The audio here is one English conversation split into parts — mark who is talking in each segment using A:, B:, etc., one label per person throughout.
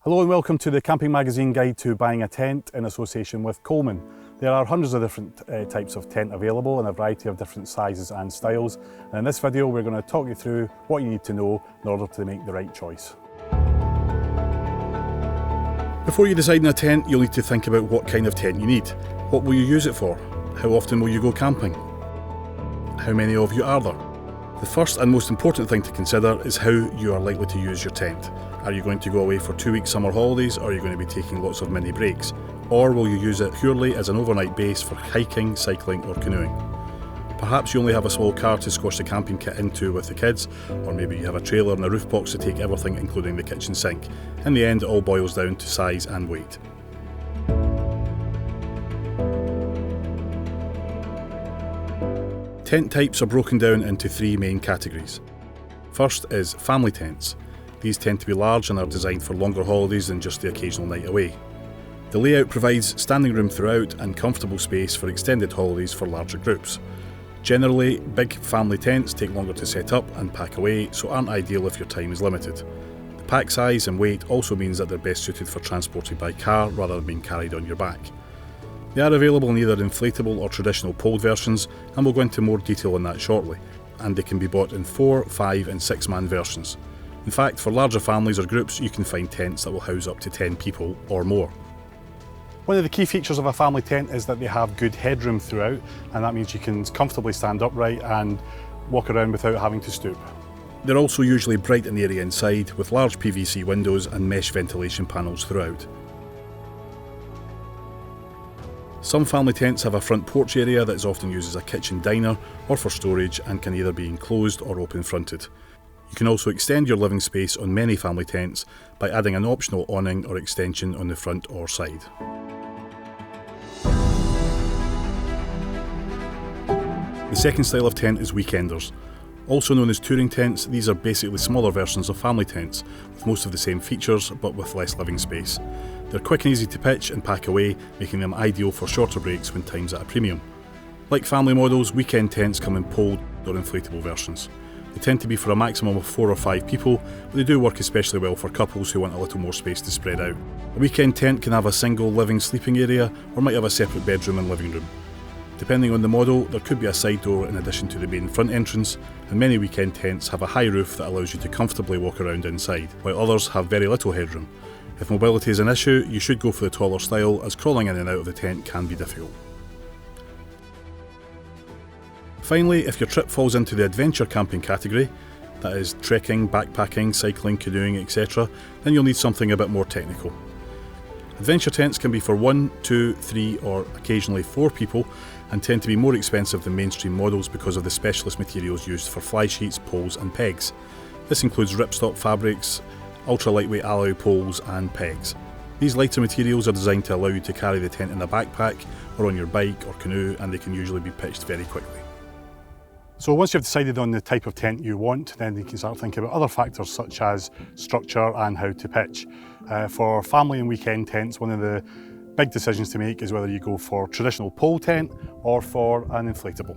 A: Hello and welcome to the Camping Magazine Guide to Buying a Tent in association with Coleman. There are hundreds of different types of tent available in a variety of different sizes and styles. And in this video we're going to talk you through what you need to know in order to make the right choice. Before you decide on a tent, you'll need to think about what kind of tent you need. What will you use it for? How often will you go camping? How many of you are there? The first and most important thing to consider is how you are likely to use your tent. Are you going to go away for 2-week summer holidays, or are you going to be taking lots of mini breaks? Or will you use it purely as an overnight base for hiking, cycling or canoeing? Perhaps you only have a small car to squash the camping kit into with the kids, or maybe you have a trailer and a roof box to take everything including the kitchen sink. In the end, it all boils down to size and weight. Tent types are broken down into 3 main categories. First is family tents. These tend to be large and are designed for longer holidays than just the occasional night away. The layout provides standing room throughout and comfortable space for extended holidays for larger groups. Generally, big family tents take longer to set up and pack away, so aren't ideal if your time is limited. The pack size and weight also means that they're best suited for transporting by car rather than being carried on your back. They are available in either inflatable or traditional poled versions, and we'll go into more detail on that shortly. And they can be bought in 4, 5 and 6 man versions. In fact, for larger families or groups, you can find tents that will house up to 10 people or more. One of the key features of a family tent is that they have good headroom throughout, and that means you can comfortably stand upright and walk around without having to stoop. They're also usually bright in the area inside, with large PVC windows and mesh ventilation panels throughout. Some family tents have a front porch area that is often used as a kitchen diner or for storage and can either be enclosed or open fronted. You can also extend your living space on many family tents by adding an optional awning or extension on the front or side. The second style of tent is weekenders. Also known as touring tents, these are basically smaller versions of family tents, with most of the same features but with less living space. They're quick and easy to pitch and pack away, making them ideal for shorter breaks when time's at a premium. Like family models, weekend tents come in poled or inflatable versions. They tend to be for a maximum of 4 or 5 people, but they do work especially well for couples who want a little more space to spread out. A weekend tent can have a single living sleeping area or might have a separate bedroom and living room. Depending on the model, there could be a side door in addition to the main front entrance, and many weekend tents have a high roof that allows you to comfortably walk around inside, while others have very little headroom. If mobility is an issue, you should go for the taller style, as crawling in and out of the tent can be difficult. Finally, if your trip falls into the adventure camping category, that is trekking, backpacking, cycling, canoeing, etc., then you'll need something a bit more technical. Adventure tents can be for 1, 2, 3 or occasionally 4 people and tend to be more expensive than mainstream models because of the specialist materials used for fly sheets, poles and pegs. This includes ripstop fabrics, ultra lightweight alloy poles and pegs. These lighter materials are designed to allow you to carry the tent in a backpack or on your bike or canoe, and they can usually be pitched very quickly. So once you've decided on the type of tent you want, then you can start thinking about other factors such as structure and how to pitch. For family and weekend tents, one of the big decisions to make is whether you go for traditional pole tent or for an inflatable.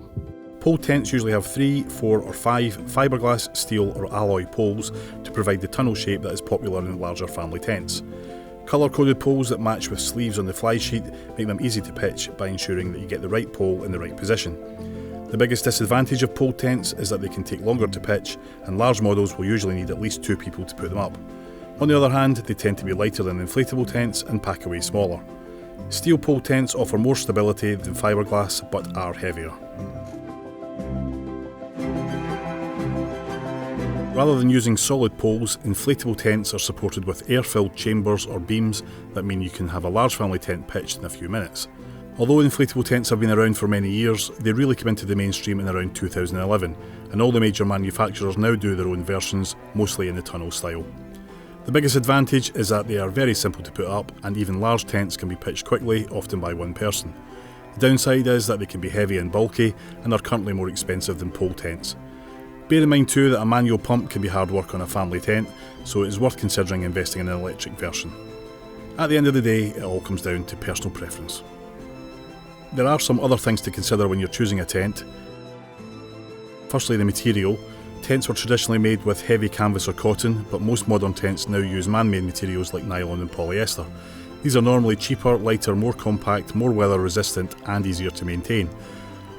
A: Pole tents usually have 3, 4 or 5 fiberglass, steel or alloy poles to provide the tunnel shape that is popular in larger family tents. Colour-coded poles that match with sleeves on the fly sheet make them easy to pitch by ensuring that you get the right pole in the right position. The biggest disadvantage of pole tents is that they can take longer to pitch, and large models will usually need at least 2 people to put them up. On the other hand, they tend to be lighter than inflatable tents and pack away smaller. Steel pole tents offer more stability than fiberglass but are heavier. Rather than using solid poles, inflatable tents are supported with air-filled chambers or beams that mean you can have a large family tent pitched in a few minutes. Although inflatable tents have been around for many years, they really came into the mainstream in around 2011, and all the major manufacturers now do their own versions, mostly in the tunnel style. The biggest advantage is that they are very simple to put up, and even large tents can be pitched quickly, often by one person. The downside is that they can be heavy and bulky, and are currently more expensive than pole tents. Bear in mind too that a manual pump can be hard work on a family tent, so it is worth considering investing in an electric version. At the end of the day, it all comes down to personal preference. There are some other things to consider when you're choosing a tent. Firstly, the material. Tents were traditionally made with heavy canvas or cotton, but most modern tents now use man-made materials like nylon and polyester. These are normally cheaper, lighter, more compact, more weather resistant and easier to maintain.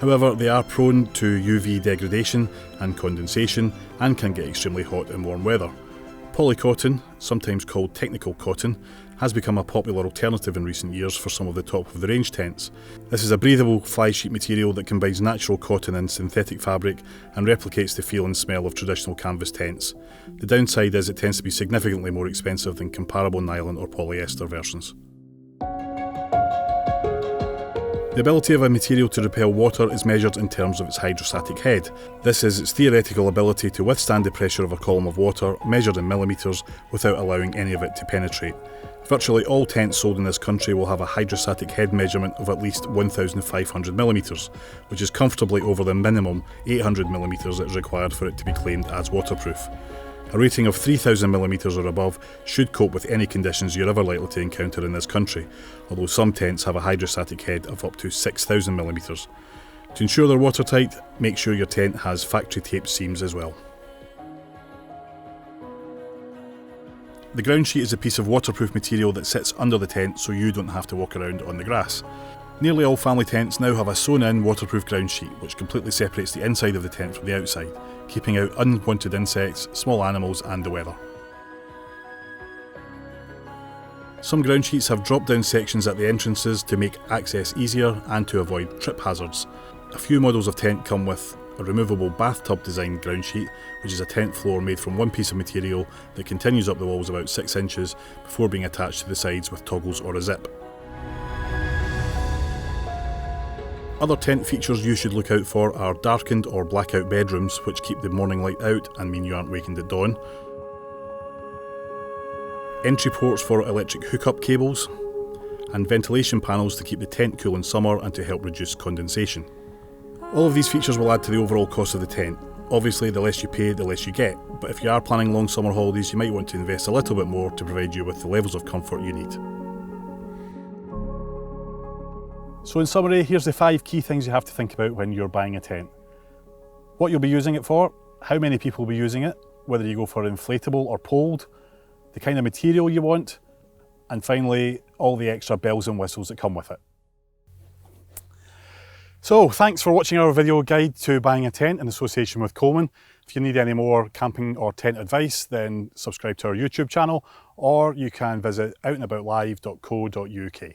A: However, they are prone to UV degradation and condensation and can get extremely hot in warm weather. Polycotton, sometimes called technical cotton, has become a popular alternative in recent years for some of the top-of-the-range tents. This is a breathable fly sheet material that combines natural cotton and synthetic fabric and replicates the feel and smell of traditional canvas tents. The downside is it tends to be significantly more expensive than comparable nylon or polyester versions. The ability of a material to repel water is measured in terms of its hydrostatic head. This is its theoretical ability to withstand the pressure of a column of water, measured in millimetres, without allowing any of it to penetrate. Virtually all tents sold in this country will have a hydrostatic head measurement of at least 1,500 millimetres, which is comfortably over the minimum 800 millimetres that is required for it to be claimed as waterproof. A rating of 3,000 millimetres or above should cope with any conditions you're ever likely to encounter in this country, although some tents have a hydrostatic head of up to 6,000 millimetres. To ensure they're watertight, make sure your tent has factory taped seams as well. The ground sheet is a piece of waterproof material that sits under the tent so you don't have to walk around on the grass. Nearly all family tents now have a sewn-in waterproof ground sheet which completely separates the inside of the tent from the outside, keeping out unwanted insects, small animals and the weather. Some ground sheets have drop-down sections at the entrances to make access easier and to avoid trip hazards. A few models of tent come with a removable bathtub designed ground sheet, which is a tent floor made from one piece of material that continues up the walls about 6 inches before being attached to the sides with toggles or a zip. Other tent features you should look out for are darkened or blackout bedrooms, which keep the morning light out and mean you aren't wakened at dawn. Entry ports for electric hookup cables, and ventilation panels to keep the tent cool in summer and to help reduce condensation. All of these features will add to the overall cost of the tent. Obviously, the less you pay, the less you get, but if you are planning long summer holidays, you might want to invest a little bit more to provide you with the levels of comfort you need. So in summary, here's the 5 key things you have to think about when you're buying a tent. What you'll be using it for, how many people will be using it, whether you go for inflatable or poled, the kind of material you want, and finally, all the extra bells and whistles that come with it. So thanks for watching our video guide to buying a tent in association with Coleman. If you need any more camping or tent advice, then subscribe to our YouTube channel, or you can visit outandaboutlive.co.uk.